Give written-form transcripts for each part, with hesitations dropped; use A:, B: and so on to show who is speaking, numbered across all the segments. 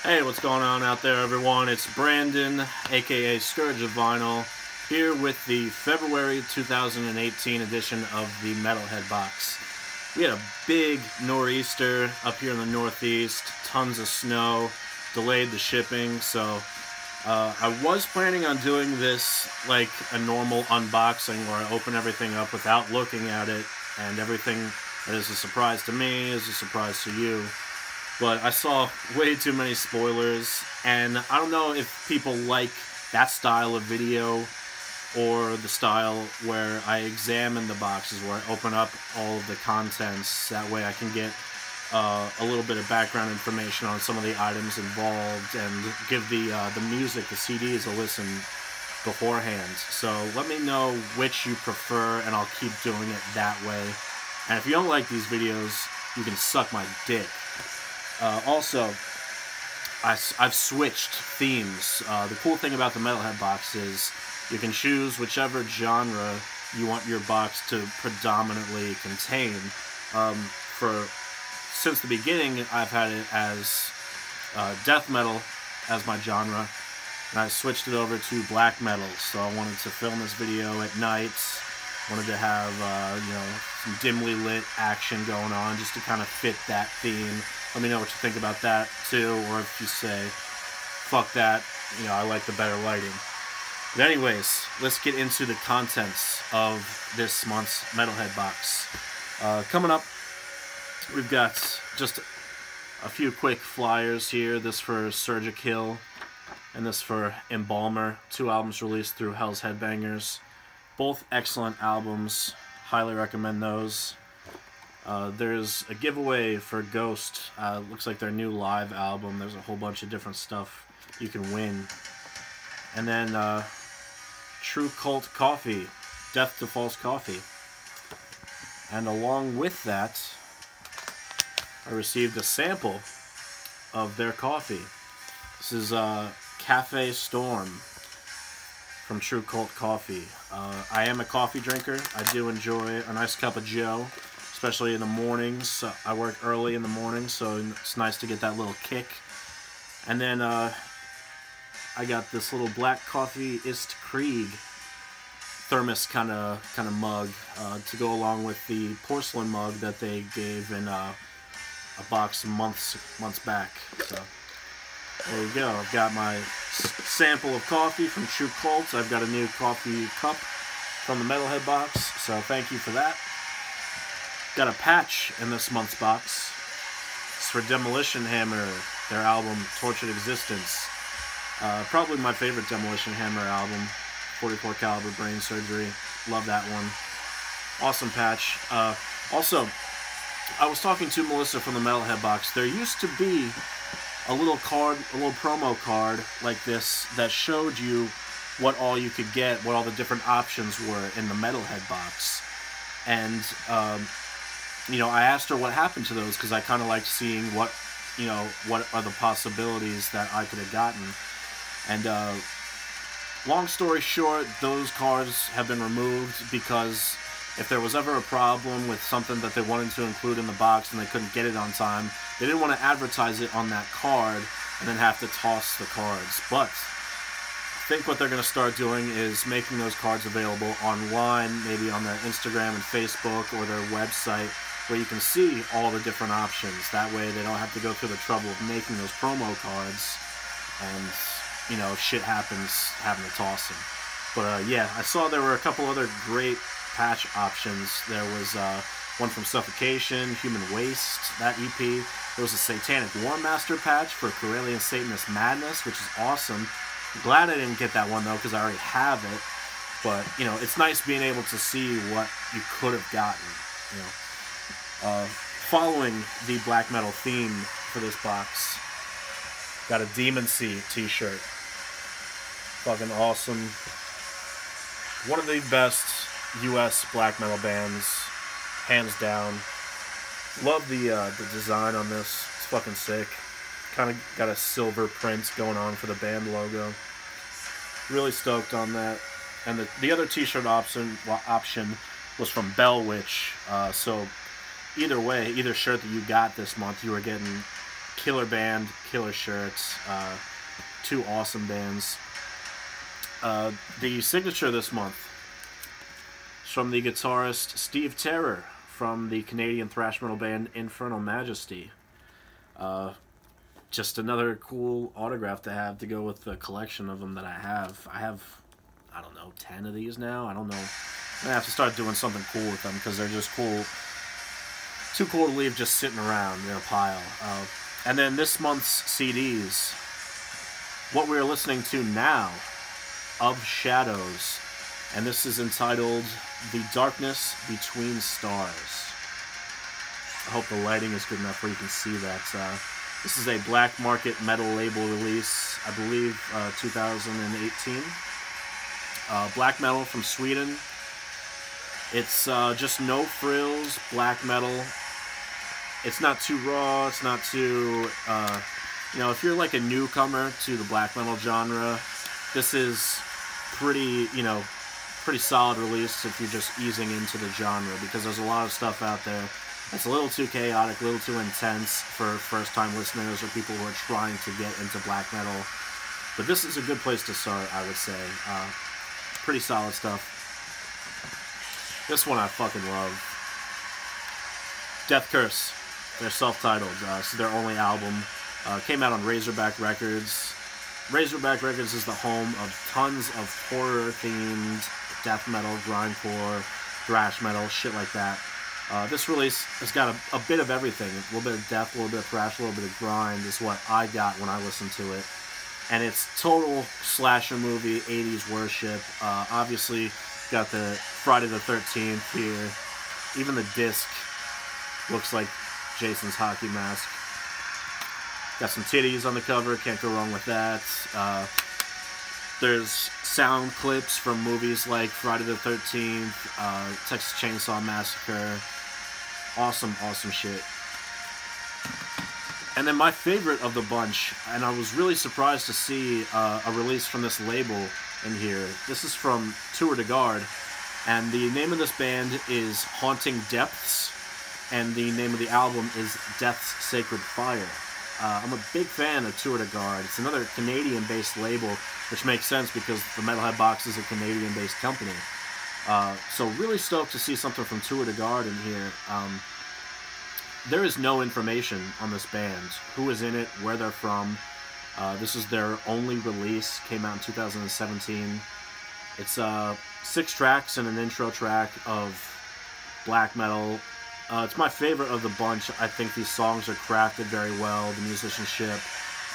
A: Hey, what's going on out there, everyone? It's Brandon, aka Scourge of Vinyl, here with the February 2018 edition of the Metalhead box. We had a big nor'easter up here in the Northeast, tons of snow, delayed the shipping, so I was planning on doing this like a normal unboxing where I open everything up without looking at it, and everything that is a surprise to me is a surprise to you. But I saw way too many spoilers, and I don't know if people like that style of video or the style where I examine the boxes, where I open up all of the contents. That way I can get a little bit of background information on some of the items involved and give the music, the CDs, a listen beforehand. So let me know which you prefer, and I'll keep doing it that way. And if you don't like these videos, you can suck my dick. Also, I've switched themes. The cool thing about the Metalhead box is you can choose whichever genre you want your box to predominantly contain. Since the beginning, I've had it as death metal as my genre, and I switched it over to black metal. So I wanted to film this video at night. Wanted to have some dimly lit action going on just to kind of fit that theme. Let me know what you think about that too, or if you say, fuck that, I like the better lighting. But anyways, let's get into the contents of this month's Metalhead box. Coming up, we've got just a few quick flyers here. This for Surgikill, and this for Embalmer. 2 albums released through Hell's Headbangers. Both excellent albums. Highly recommend those. There's a giveaway for Ghost. Looks like their new live album. There's a whole bunch of different stuff you can win. And then True Cult Coffee. Death to False Coffee. And along with that, I received a sample of their coffee. This is Cafe Storm from True Cult Coffee. I am a coffee drinker. I do enjoy a nice cup of joe, especially in the mornings. I work early in the morning, so it's nice to get that little kick. And then I got this little black coffee Ist Krieg thermos kind of mug to go along with the porcelain mug that they gave in a box months back. So there you go. I've got my sample of coffee from True Cult. I've got a new coffee cup from the Metalhead box, so thank you for that. Got a patch in this month's box. It's for Demolition Hammer, their album Tortured Existence. Probably my favorite Demolition Hammer album, 44 Caliber Brain Surgery. Love that one. Awesome patch. Also, I was talking to Melissa from the Metalhead box. There used to be a little card, a little promo card like this that showed you what all you could get, what all the different options were in the Metalhead box. And I asked her what happened to those, because I kind of liked seeing what are the possibilities that I could have gotten. And long story short, those cards have been removed because if there was ever a problem with something that they wanted to include in the box and they couldn't get it on time, they didn't want to advertise it on that card and then have to toss the cards. But I think what they're going to start doing is making those cards available online, maybe on their Instagram and Facebook or their website, where you can see all the different options. That way they don't have to go through the trouble of making those promo cards and, if shit happens, having to toss them. But yeah, I saw there were a couple other great patch options. There was one from Suffocation, Human Waste, that EP. There was a Satanic War Master patch for Corellian Satanist Madness, which is awesome. I'm glad I didn't get that one, though, because I already have it. But, it's nice being able to see what you could have gotten, Following the black metal theme for this box, got a Demon Sea t-shirt. Fucking awesome. One of the best U.S. black metal bands, hands down. Love the design on this. It's fucking sick. Kind of got a silver print going on for the band logo. Really stoked on that. And the other t-shirt option was from Bell Witch. So either way, either shirt that you got this month, you were getting killer band, killer shirts, two awesome bands. The signature this month is from the guitarist Steve Terror from the Canadian thrash metal band Infernal Majesty. Just another cool autograph to have to go with the collection of them that I have. I don't know, 10 of these now? I don't know. I'm gonna have to start doing something cool with them because they're just cool. Too cool to leave just sitting around in a pile. And then this month's CDs, what we're listening to now, Of Shadows, and this is entitled The Darkness Between Stars. I hope the lighting is good enough where you can see that. This is a black market metal label release, I believe 2018. Black metal from Sweden. It's just no frills, black metal. It's not too raw, it's not too, you know, if you're like a newcomer to the black metal genre, this is pretty, you know, pretty solid release if you're just easing into the genre, because there's a lot of stuff out there that's a little too chaotic, a little too intense for first-time listeners or people who are trying to get into black metal. But this is a good place to start, I would say. Pretty solid stuff. This one I fucking love. Death Curse. They're self-titled. This is their only album. Came out on Razorback Records. Razorback Records is the home of tons of horror-themed death metal, grindcore, thrash metal, shit like that. This release has got a bit of everything. A little bit of death, a little bit of thrash, a little bit of grind is what I got when I listened to it. And it's total slasher movie, 80s worship. Obviously, got the Friday the 13th here. Even the disc looks like Jason's hockey mask. Got some titties on the cover, can't go wrong with that. There's sound clips from movies like Friday the 13th, Texas Chainsaw Massacre. Awesome, awesome shit. And then my favorite of the bunch, and I was really surprised to see a release from this label in here. This is from Tour de Garde, and the name of this band is Haunting Depths, and the name of the album is Death's Sacred Fire. I'm a big fan of Tour de Garde. It's another Canadian-based label, which makes sense because the Metalhead Box is a Canadian-based company. So really stoked to see something from Tour de Garde in here. There is no information on this band. Who is in it, where they're from. This is their only release, came out in 2017. It's 6 tracks and an intro track of black metal. It's my favorite of the bunch. I think these songs are crafted very well. The musicianship,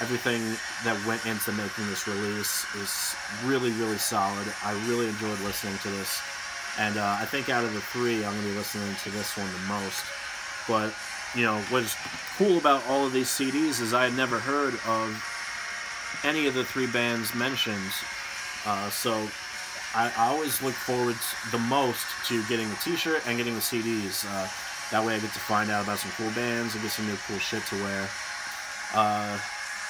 A: everything that went into making this release is really, really solid. I really enjoyed listening to this. And I think out of the 3, I'm going to be listening to this one the most. But, you know, what's cool about all of these CDs is I had never heard of any of the 3 bands mentioned. So I always look forward the most to getting the t-shirt and getting the CDs. That way I get to find out about some cool bands and get some new cool shit to wear.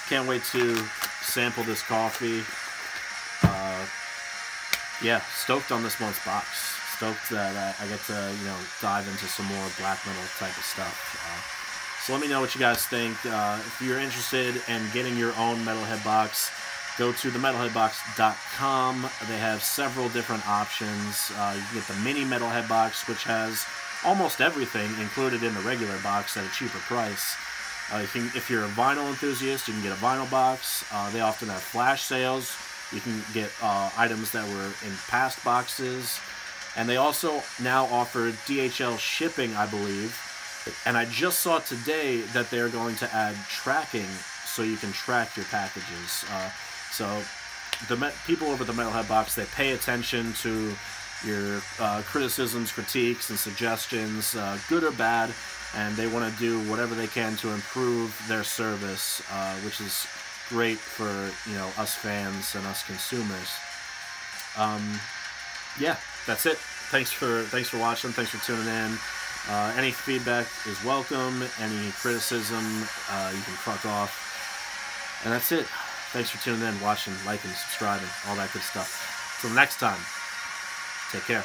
A: Can't wait to sample this coffee. Yeah, stoked on this month's box. Stoked that I get to, you know, dive into some more black metal type of stuff. So let me know what you guys think. If you're interested in getting your own Metalhead box, go to themetalheadbox.com. They have several different options. You can get the mini Metalhead box, which has almost everything included in the regular box at a cheaper price. If you're a vinyl enthusiast, you can get a vinyl box. They often have flash sales. You can get items that were in past boxes. And they also now offer DHL shipping, I believe. And I just saw today that they're going to add tracking so you can track your packages. So the people over at the Metalhead Box, they pay attention to your criticisms, critiques, and suggestions, good or bad, and they want to do whatever they can to improve their service, which is great for, you know, us fans and us consumers. Yeah, that's it. Thanks for watching. Thanks for tuning in. Any feedback is welcome. Any criticism, you can fuck off. And that's it. Thanks for tuning in, watching, liking, subscribing, all that good stuff. Till next time. Take care.